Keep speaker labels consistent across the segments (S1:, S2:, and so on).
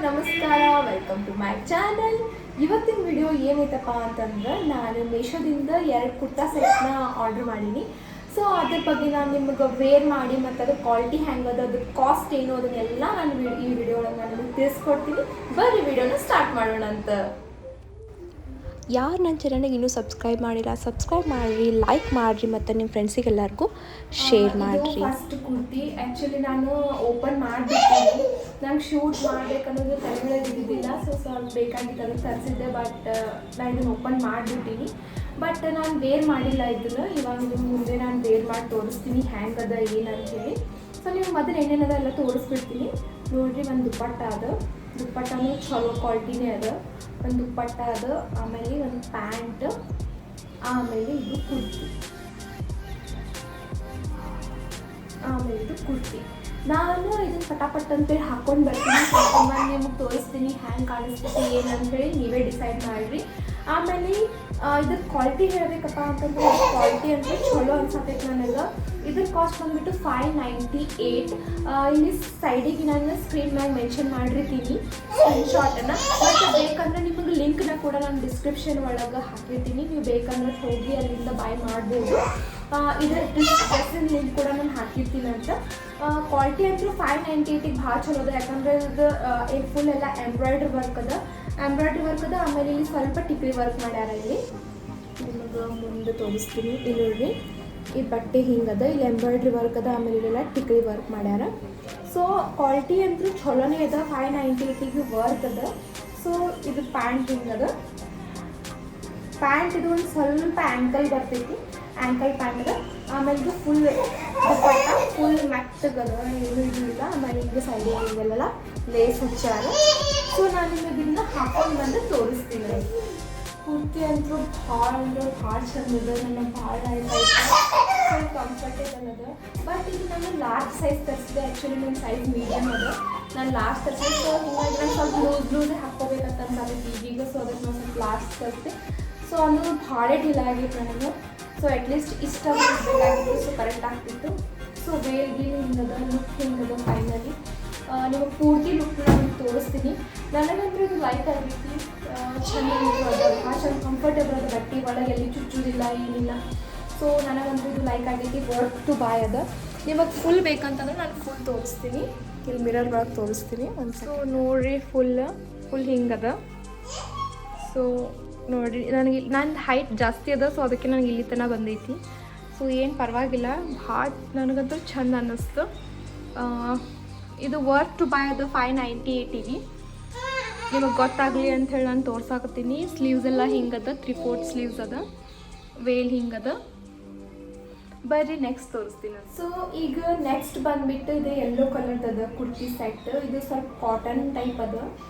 S1: ನಮಸ್ಕಾರ, welcome to my channel. ಇವತ್ತಿನ video ಏನೈತಪ್ಪ ಅಂತಂದ್ರೆ, ನಾನು ಮೀಶೋದಿಂದ 2 ಕುರ್ತಾ ಸೆಟ್ನ ಆರ್ಡರ್ ಮಾಡೀನಿ. ಸೊ ಅದ್ರ ಬಗ್ಗೆ ನಾನು ನಿಮ್ಗೆ ವೇರ್ ಮಾಡಿ ಮತ್ತು ಅದ್ರ ಕ್ವಾಲಿಟಿ ಹೆಂಗದ, ಅದ್ರ ಕಾಸ್ಟ್ ಏನು, ಅದನ್ನೆಲ್ಲ ನಾನು ಈ ವಿಡಿಯೋ ಒಳಗೆ ನಾನು ನಿಮ್ಗೆ ತಿಳಿಸ್ಕೊಡ್ತೀನಿ. ಬರ್ರಿ ವಿಡಿಯೋನ ಸ್ಟಾರ್ಟ್ ಮಾಡೋಣ ಅಂತ.
S2: ಯಾರು ನನ್ನ ಚಾನಲ್ಗೆ ಇನ್ನೂ ಸಬ್ಸ್ಕ್ರೈಬ್ ಮಾಡಿಲ್ಲ, ಸಬ್ಸ್ಕ್ರೈಬ್ ಮಾಡಿರಿ, ಲೈಕ್ ಮಾಡಿರಿ ಮತ್ತು ನಿಮ್ಮ ಫ್ರೆಂಡ್ಸಿಗೆಲ್ಲರಿಗೂ ಶೇರ್ ಮಾಡಿರಿ.
S1: ಫಸ್ಟ್ ಕುರ್ತಿ ಆ್ಯಕ್ಚುಲಿ ನಾನು ಓಪನ್ ಮಾಡಿಬಿಟ್ಟಿದ್ದೀನಿ. ನಂಗೆ ಶೂಟ್ ಮಾಡಬೇಕನ್ನೋದು ತಲೆಗಳಿಗೆ ಇದ್ದಿದ್ದಿಲ್ಲ. ಸೊ ಸ್ವಲ್ಪ ಬೇಕಾಗಿತ್ತು, ಅದನ್ನು ತರಿಸಿದ್ದೆ. ಬಟ್ ನಾನು ಇದನ್ನು ಓಪನ್ ಮಾಡಿಬಿಟ್ಟಿನಿ. ಬಟ್ ನಾನು ವೇರ್ ಮಾಡಿಲ್ಲ ಇದನ್ನು. ಇವಾಗ ಇದನ್ನು ಮುಂದೆ ನಾನು ವೇರ್ ಮಾಡಿ ತೋರಿಸ್ತೀನಿ ಹೆಂಗದ ಏನಂತೇಳಿ. ಸೊ ನೀವು ಮೊದಲು ಏನೇನದ ಎಲ್ಲ ತೋರಿಸ್ಬಿಡ್ತೀನಿ ನೋಡಿರಿ. ಒಂದು ದುಪ್ಪಟ್ಟ ಅದು, ದುಪ್ಪಟ್ಟನೂ ಚಲೋ ಕ್ವಾಲಿಟಿನೇ ಅದ. ಒಂದು ದುಪ್ಪಟ್ಟ ಅದು, ಆಮೇಲೆ ಒಂದು ಪ್ಯಾಂಟ್, ಆಮೇಲೆ ಇದು ಕುರ್ತಿ, ಆಮೇಲೆ ಇದು ಕುರ್ತಿ. ನಾನು ಇದನ್ನು ಪಟಾಪಟ್ ಅಂತೇಳಿ ಹಾಕ್ಕೊಂಡು ಬರ್ತೀನಿ. ಸ್ವಲ್ಪ ನಿಮಗೆ ತೋರಿಸ್ತೀನಿ ಹ್ಯಾಂಗೆ ಕಾಣಿಸ್ತೈತಿ ಏನಂತೇಳಿ, ನೀವೇ ಡಿಸೈಡ್ ಮಾಡಿರಿ. ಆಮೇಲೆ ಇದ್ರ ಕ್ವಾಲಿಟಿ ಹೇಳಬೇಕಪ್ಪ ಅಂತಂದ್ರೆ, ಕ್ವಾಲಿಟಿ ಅಂದರೆ ಚಲೋ ಅನ್ಸತ್ತೈತೆ ನನಗೆ. ಇದ್ರ ಕಾಸ್ಟ್ ಬಂದುಬಿಟ್ಟು 598. ಇಲ್ಲಿ ಸೈಡಿಗೆ ನಾನು ಸ್ಕ್ರೀನ್ ಮ್ಯಾಗ ಮೆನ್ಷನ್ ಮಾಡಿರ್ತೀನಿ ಸ್ಕ್ರೀನ್ಶಾಟನ್ನು. ಮತ್ತು ಬೇಕಂದ್ರೆ ನಿಮಗೆ ಲಿಂಕ್ನ ಕೂಡ ನಾನು ಡಿಸ್ಕ್ರಿಪ್ಷನ್ ಒಳಗೆ ಹಾಕಿರ್ತೀನಿ. ನೀವು ಬೇಕಂದ್ರೆ ಹೋಗಿ ಅಲ್ಲಿಂದ ಬೈ ಮಾಡ್ಬೋದು. ಇದರ ಡ್ರೆಸ್ಸಿನ ಲಿಂಕ್ ಕೂಡ ನಾನು ಹಾಕಿರ್ತೀನಿ ಅಂತ. ಕ್ವಾಲಿಟಿ ಅಂತೂ 598ಗೆ ಭಾಳ ಚಲೋ ಅದ. ಯಾಕಂದರೆ ಇದು ಫುಲ್ ಎಲ್ಲ ಎಂಬ್ರಾಯ್ಡ್ರಿ ವರ್ಕ್ ಅದ. ಆಮೇಲೆ ಇಲ್ಲಿ ಸ್ವಲ್ಪ ಟಿಕ್ರಿ ವರ್ಕ್ ಮಾಡ್ಯಾರ. ಇಲ್ಲಿ ನಿಮಗೆ ಮುಂದೆ ತೋರಿಸ್ತೀನಿ. ಇಲ್ಲಿ ನೋಡ್ರಿ, ಈ ಬಟ್ಟೆ ಹಿಂಗದ, ಇಲ್ಲಿ ಎಂಬ್ರಾಯ್ಡ್ರಿ ವರ್ಕ್ ಅದ, ಆಮೇಲೆ ಇಲ್ಲೆಲ್ಲ ಟಿಕ್ರಿ ವರ್ಕ್ ಮಾಡ್ಯಾರ. ಸೊ ಕ್ವಾಲಿಟಿ ಅಂತೂ ಚಲೋನೇ ಅದ. 598ಗೆ ವರ್ಕ್ ಅದ. ಸೊ ಇದು ಪ್ಯಾಂಟ್ ಹಿಂಗದ. ಪ್ಯಾಂಟ್ ಇದು ಒಂದು ಸ್ವಲ್ಪ ಆ್ಯಂಕಲ್ ಬರ್ತೈತಿ, ಆ್ಯಂಕಲ್ ಪ್ಯಾಂಟ್ ಅದ. ಆಮೇಲೆ ಇದು ಫುಲ್ ದುಪ್ಪಟ್ಟ ಫುಲ್ ಮೆತ್ತಗದ, ಏನು ಇದಿಲ್ಲ. ಆಮೇಲೆ ಈಗ ಸೈಡಿಗೆ ಹಿಂಗೆಲ್ಲ ಲೇಸ್ ಹಚ್ಚಾರ. ಸೊ ನಾನು ನಿಮಗೆ ಇದನ್ನ ಹಾಕೊಂಡು ಬಂದು ತೋರಿಸ್ತೀನಿ. ಕುರ್ತಿ ಅಂತೂ ಭಾಳ ಅಂದ್ರೆ ಭಾಳ ಚಂದ ಅದ. ನನ್ನ ಭಾಳ ಆಯ್ತು, ಫುಲ್ ಕಂಫರ್ಟೇಬಲ್ ಅದ. ಬಟ್ ಇದು ನಾನು ಲಾರ್ಜ್ ಸೈಜ್ ತರಿಸಿದೆ. ಆ್ಯಕ್ಚುಲಿ ನನ್ನ ಸೈಜ್ ಮೀಡಿಯಮ್ ಅದ. ನಾನು ಲಾರ್ಜ್ ತರಿಸಿದೆ. ಸೊ ಹಿಂಗಾಗಿ ನಾನು ಸ್ವಲ್ಪ ಲೂಸೇ ಹಾಕ್ಕೋಬೇಕಂತ ಅನ್ಸಾಗೈತಿ ಈಗ. ಸೊ ಅದಕ್ಕೆ ನಾನು ಸ್ವಲ್ಪ ಲಾರ್ಜ್ ತರಿಸಿದೆ. ಸೊ ಅದು ಭಾಳ ಢಿಲ ಆಗಿತ್ತು ನನಗೆ. ಸೊ ಅಟ್ಲೀಸ್ಟ್ ಇಷ್ಟ ಬೇಕಾಗಿತ್ತು. ಸೊ ಕರೆಕ್ಟ್ ಆಗ್ತಿತ್ತು. ಸೊ ವೇಲ್ ಹಿಂಗದ, ಲುಕ್ ಹಿಂಗದ. ಫೈನಲಿ ನಿಮಗೆ ಪೂರ್ತಿ ಲುಕ್ ನಾನು ತೋರಿಸ್ತೀನಿ. ನನಗಂತೂ ಇದು ಲೈಕ್ ಆಗೈತಿ. ಚೆನ್ನಾಗಿತ್ತು ಅದ, ಭಾಳ ಚಂದ ಕಂಫರ್ಟೇಬಲ್ ಅದ. ಬಟ್ಟೆ ಒಳಗೆ ಎಲ್ಲಿ ಚುಚ್ಚುದಿಲ್ಲ, ಏನಿಲ್ಲ. ಸೊ ನನಗಂತೂ ಇದು ಲೈಕ್ ಆಗೈತಿ. ವರ್ತ್ ಟು ಬಾಯ್ ಅದ. ನಿಮಗೆ ಫುಲ್ ಬೇಕಂತಂದ್ರೆ ನಾನು ಫುಲ್ ತೋರಿಸ್ತೀನಿ. ಇಲ್ಲಿ ಮಿರರ್ ಒಳಗೆ ತೋರಿಸ್ತೀನಿ ಒಂದು. ಸೊ ನೋಡಿರಿ, ಫುಲ್ ಹಿಂಗದ. ಸೊ ನೋಡಿರಿ, ನನ್ನ ಹೈಟ್ ಜಾಸ್ತಿ ಅದ. ಸೊ ಅದಕ್ಕೆ ನನಗೆ ಇಲ್ಲಿ ತನಕ ಬಂದೈತಿ. ಸೊ ಏನು ಪರವಾಗಿಲ್ಲ, ಭಾಳ ನನಗಂತೂ ಚಂದ ಅನ್ನಿಸ್ತು. ಇದು ವರ್ತ್ ಟು ಬೈ ಅದು 598ಗೆ. ನಿಮಗೆ ಗೊತ್ತಾಗಲಿ ಅಂಥೇಳಿ ನಾನು ತೋರ್ಸಾಕತ್ತೀನಿ. ಸ್ಲೀವ್ಸ್ ಎಲ್ಲ ಹಿಂಗದ, 3/4 ಸ್ಲೀವ್ಸ್ ಅದ, ವೇಲ್ ಹಿಂಗದ. ಬರ್ರಿ ನೆಕ್ಸ್ಟ್ ತೋರಿಸ್ತೀನಿ. ಸೊ ಈಗ ನೆಕ್ಸ್ಟ್ ಬಂದುಬಿಟ್ಟು ಇದು ಯೆಲ್ಲೋ ಕಲರ್ದದ ಕುರ್ತಿ ಸೆಟ್. ಇದು ಸ್ವಲ್ಪ ಕಾಟನ್ ಟೈಪ್ ಅದ.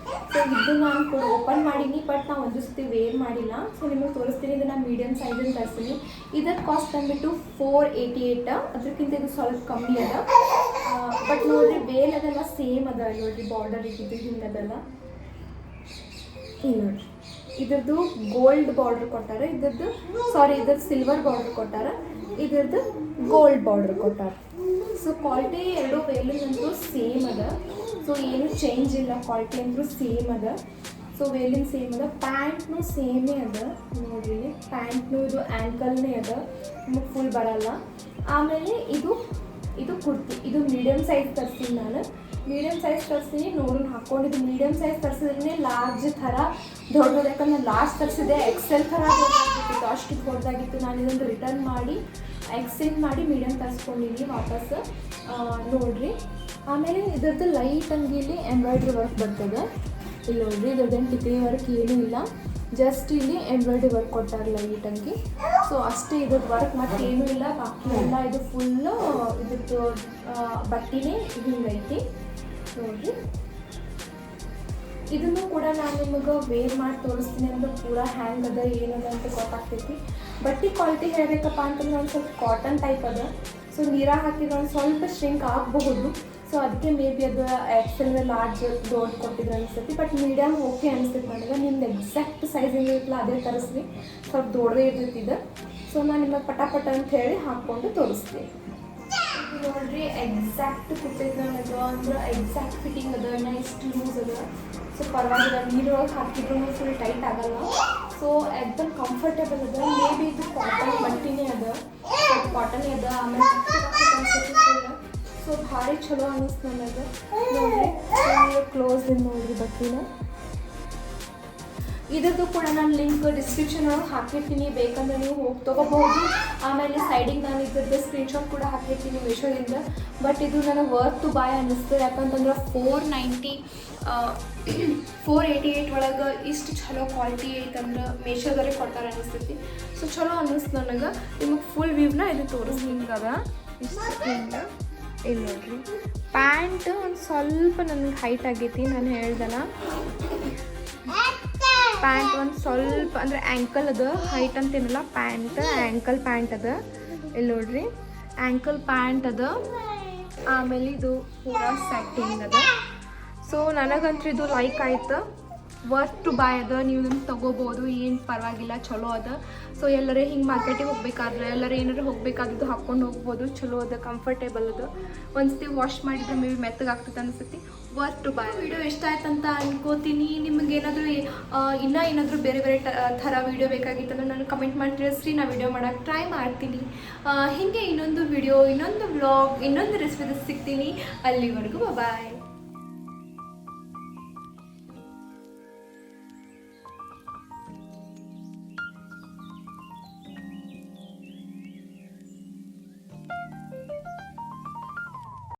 S1: ಸೊ ಇದು ನಾನು ಓಪನ್ ಮಾಡೀನಿ, ಬಟ್ ನಾವು ಒಂದು ಸತಿ ವೇರ್ ಮಾಡಿಲ್ಲ. ಸೊ ನಿಮಗೆ ತೋರಿಸ್ತೀನಿ. ಇದು ನಾನು ಮೀಡಿಯಮ್ ಸೈಜನ್ನು ತರಿಸ್ತೀನಿ. ಇದರ ಕಾಸ್ಟ್ ಬಂದುಬಿಟ್ಟು 488. ಅದಕ್ಕಿಂತ ಇದು ಸ್ವಲ್ಪ ಕಮ್ಮಿ ಅದ. ಬಟ್ ನೋಡಿರಿ, ವೇಲ್ ಅದೆಲ್ಲ ಸೇಮ್ ಅದ. ನೋಡಿರಿ, ಬಾರ್ಡರ್ ಇಟ್ಟಿದ್ದು ಹಿಂಗದಲ್ಲ. ಇಲ್ಲಿ ನೋಡಿರಿ, ಇದ್ರದ್ದು ಗೋಲ್ಡ್ ಬಾರ್ಡ್ರ್ ಕೊಟ್ಟಾರ. ಇದ್ರದ್ದು ಸಿಲ್ವರ್ ಬಾರ್ಡ್ರ್ ಕೊಟ್ಟಾರ. ಇದ್ರದ್ದು ಗೋಲ್ಡ್ ಬಾರ್ಡ್ರ್ ಕೊಟ್ಟಾರ. ಸೊ ಕ್ವಾಲಿಟಿ ಎರಡೂ ವೇಲಿನಂತೂ ಸೇಮ್ ಅದ. ಸೊ ಏನು ಚೇಂಜ್ ಇಲ್ಲ, ಕ್ವಾಲಿಟಿ ಅಂತೂ ಸೇಮ್ ಅದ. ಸೊ ವೇಲಿನ ಸೇಮ್ ಅದ. ಪ್ಯಾಂಟ್ನು ಸೇಮೇ ಅದ. ನೋಡ್ರಿ, ಪ್ಯಾಂಟ್ನು ಇದು ಆ್ಯಂಕಲ್ನೇ ಅದ, ನಿಮಗೆ ಫುಲ್ ಬರಲ್ಲ. ಆಮೇಲೆ ಇದು ಕುರ್ತಿ. ಇದು ಮೀಡಿಯಮ್ ಸೈಜ್ ತರಿಸ್ತೀನಿ ನಾನು. ಮೀಡಿಯಮ್ ಸೈಜ್ ತರಿಸ್ತೀನಿ. ನೋಡೋಣ ಹಾಕ್ಕೊಂಡಿದ್ದು ಮೀಡಿಯಮ್ ಸೈಜ್ ತರಿಸಿದ್ರೆ ಲಾರ್ಜ್ ಥರ ದೊಡ್ಡದು. ಯಾಕಂದ್ರೆ ನಾನು ಲಾಸ್ಟ್ ತರಿಸಿದೆ ಎಕ್ಸೆಲ್ ಥರ ದೊಡ್ಡದಾಗಿತ್ತು, ಅಷ್ಟು ದೊಡ್ಡದಾಗಿತ್ತು. ನಾನು ಇದೊಂದು ರಿಟರ್ನ್ ಮಾಡಿ ಎಕ್ಸ್ಚೇಂಜ್ ಮಾಡಿ ಮೀಡಿಯಮ್ ತರಿಸ್ಕೊಂಡಿನಿ ವಾಪಸ್. ನೋಡಿರಿ, ಆಮೇಲೆ ಇದ್ರದ್ದು ಲೈಟ್ ಅಂಗಿಲಿ ಎಂಬ್ರಾಯ್ಡ್ರಿ ವರ್ಕ್ ಬರ್ತದೆ. ಇಲ್ಲಿ ನೋಡಿರಿ, ಇದ್ರದ್ದೇನು ಟಿಕ್ರಿ ವರ್ಕ್ ಏನೂ ಇಲ್ಲ, ಜಸ್ಟ್ ಇಲ್ಲಿ ಎಂಬ್ರಾಯ್ಡ್ರಿ ವರ್ಕ್ ಕೊಟ್ಟಾರ ಲೈಟ್ ಅಂಗಿ. ಸೊ ಅಷ್ಟೇ ಇದ್ರದ್ದು ವರ್ಕ್ ಮತ್ತು ಏನೂ ಇಲ್ಲ. ಬಾಕಿ ಎಲ್ಲ ಇದು ಫುಲ್ಲು ಇದ್ರದ್ದು ಬಟ್ಟೆನೇ ಹಿಂಗೈತಿ. ನೋಡಿರಿ, ಇದನ್ನು ಕೂಡ ನಾನು ನಿಮಗೆ ವೇರ್ ಮಾಡಿ ತೋರಿಸ್ತೀನಿ. ಅಂದ್ರೆ ಪೂರಾ ಹ್ಯಾಂಗ್ ಅದ ಏನದ ಅಂತ ಗೊತ್ತಾಗ್ತೈತಿ. ಬಟ್ಟೆ ಕ್ವಾಲಿಟಿ ಹೇಳಬೇಕಪ್ಪ ಅಂತಂದ್ರೆ ಒಂದು ಸ್ವಲ್ಪ ಕಾಟನ್ ಟೈಪ್ ಅದ. ಸೊ ನೀರಾಗ ಹಾಕಿದ್ರೆ ಒಂದು ಸ್ವಲ್ಪ ಶ್ರಿಂಕ್ ಆಗಬಹುದು. ಸೊ ಅದಕ್ಕೆ ಮೇ ಬಿ ಅದು ಎಕ್ಸೆಲ್ ಲಾರ್ಜ್ ದೊಡ್ಡ ಕೊಟ್ಟಿದ್ರೆ ಅನಿಸ್ತೈತಿ. ಬಟ್ ಮೀಡಿಯಮ್ ಓಕೆ ಅನಿಸ್ತೈತಿ ನನಗೆ. ನಿಮ್ದು ಎಕ್ಸಾಕ್ಟ್ ಸೈಜ್ ಹೆಂಗಿರುತ್ತಲ್ಲ ಅದೇ ತರಿಸ್ರಿ, ಸ್ವಲ್ಪ ದೊಡ್ಡದೇ ಇರ್ತೈತಿ ಇದು. ಸೊ ನಾನು ನಿಮಗೆ ಪಟಾಪಟ ಅಂತ ಹೇಳಿ ಹಾಕ್ಕೊಂಡು ತೋರಿಸ್ತೀನಿ. ನೋಡ್ರಿ ಎಕ್ಸಾಕ್ಟ್ ಕುಟ್ಟೈತೆ ನನಗೆ ಅಂದ್ರೆ ಎಕ್ಸಾಕ್ಟ್ ಫಿಟ್ಟಿಂಗ್ ಅದ ಇನ್ನು ಇಷ್ಟು ಲೂಸ್ ಅದ ಸೊ ಪರವಾಗಿಲ್ಲ ನೀರೊಳಗೆ ಹಾಕಿದ್ರು ಫುಲ್ ಟೈಟ್ ಆಗಲ್ಲ ಸೊ ಎಕ್ದಮ್ ಕಂಫರ್ಟೇಬಲ್ ಅದ ಮೇ ಬಿ ಇದು ಕಾಟನ್ ಬಟ್ಟೆನೇ ಅದ ಕಾಟನೇ ಅದ ಆಮೇಲೆ ಸೊ ಭಾರಿ ಚಲೋ ಅನ್ನಿಸ್ತು ನನಗೆ ನೋಡ್ರಿ ಕ್ಲೋಸ್ ಇನ್ ನೋಡ್ರಿ ಬಟ್ಟೆನ ಇದ್ರದ್ದು ಕೂಡ ನಾನು ಲಿಂಕ್ ಡಿಸ್ಕ್ರಿಪ್ಷನ್ ಒಳಗೆ ಹಾಕಿರ್ತೀನಿ ಬೇಕಂದ್ರೆ ನೀವು ಹೋಗಿ ತೊಗೋಬಹುದು ಆಮೇಲೆ ಸೈಡಿಗೆ ನಾನು ಇದ್ರದ್ದು ಸ್ಕ್ರೀನ್ಶಾಟ್ ಕೂಡ ಹಾಕಿರ್ತೀನಿ ಮೀಶೋದಿಂದ ಬಟ್ ಇದು ನನಗೆ ವರ್ತ್ ಟು ಬಾಯ್ ಅನ್ನಿಸ್ತು ಯಾಕಂತಂದ್ರೆ 488 ಒಳಗೆ ಇಷ್ಟು ಚಲೋ ಕ್ವಾಲಿಟಿ ಐತಂದ್ರೆ ಮೀಶೋದವ್ರಿಗೆ ಕೊಡ್ತಾರೆ ಅನ್ನಿಸ್ತೈತಿ ಸೊ ಚಲೋ ಅನ್ನಿಸ್ತು ನನಗೆ ನಿಮಗೆ ಫುಲ್ ವ್ಯೂವ್ನ ಇದು ತೋರಿಸ್ಲಿಂಗ್ ಅದ ಇಷ್ಟು ಹಿಂಗೆ ಇಲ್ಲಿ ನೋಡ್ರಿ ಪ್ಯಾಂಟ್ ಒಂದು ಸ್ವಲ್ಪ ನನಗೆ ಹೈಟ್ ಆಗೈತಿ ನಾನು ಹೇಳ್ದಲ್ಲ ಪ್ಯಾಂಟ್ ಒಂದು ಸ್ವಲ್ಪ ಅಂದರೆ ಆ್ಯಂಕಲ್ ಅದ ಹೈಟ್ ಅಂತೇನಲ್ಲ ಪ್ಯಾಂಟ್ ಆ್ಯಂಕಲ್ ಪ್ಯಾಂಟ್ ಅದ ಇಲ್ಲಿ ನೋಡ್ರಿ ಆ್ಯಂಕಲ್ ಪ್ಯಾಂಟ್ ಅದ ಆಮೇಲೆ ಇದು ಪೂರಾ ಸೆಟ್ಟಿಂಗ್ ಅದ ಸೊ ನನಗಂತೂ ಇದು ಲೈಕ್ ಆಯ್ತು ವರ್ತ್ ಟು ಬಾಯ್ ಅದ ನೀವು ನಿಮ್ಗೆ ತೊಗೋಬೋದು ಏನು ಪರವಾಗಿಲ್ಲ ಚಲೋ ಅದ ಸೊ ಎಲ್ಲರೇ ಹಿಂಗೆ ಮಾರ್ಕೆಟಿಗೆ ಹೋಗ್ಬೇಕಾದ್ರೆ ಎಲ್ಲರೂ ಏನಾರು ಹೋಗ್ಬೇಕಾದ್ದು ಹಾಕ್ಕೊಂಡು ಹೋಗ್ಬೋದು ಚಲೋ ಅದ ಕಂಫರ್ಟೇಬಲ್ ಅದ ಒಂದ್ಸತಿ ವಾಶ್ ಮಾಡಿದ್ರೆ ಮೇ ಬಿ ಮೆತ್ತಗೆ ಆಗ್ತದೆ ಅನಿಸುತ್ತೆ ವರ್ತ್ ಟು ಬಾಯ್ ವಿಡಿಯೋ ಇಷ್ಟ ಆಯ್ತಂತ ಅನ್ಕೋತೀನಿ ನಿಮ್ಗೆ ಏನಾದರೂ ಇನ್ನೂ ಏನಾದರೂ ಬೇರೆ ಬೇರೆ ಥರ ವೀಡಿಯೋ ಬೇಕಾಗಿತ್ತಂದ್ರೆ ನಾನು ಕಮೆಂಟ್ ಮಾಡಿ ತಿಳಿಸ್ರಿ ನಾನು ವೀಡಿಯೋ ಮಾಡೋಕ್ಕೆ ಟ್ರೈ ಮಾಡ್ತೀನಿ ಹೀಗೆ ಇನ್ನೊಂದು ವಿಡಿಯೋ ಇನ್ನೊಂದು ವ್ಲಾಗ್ ಇನ್ನೊಂದು ರೆಸಿಪಿ ಸಿಗ್ತೀನಿ ಅಲ್ಲಿವರೆಗೂ ಬಾಯ್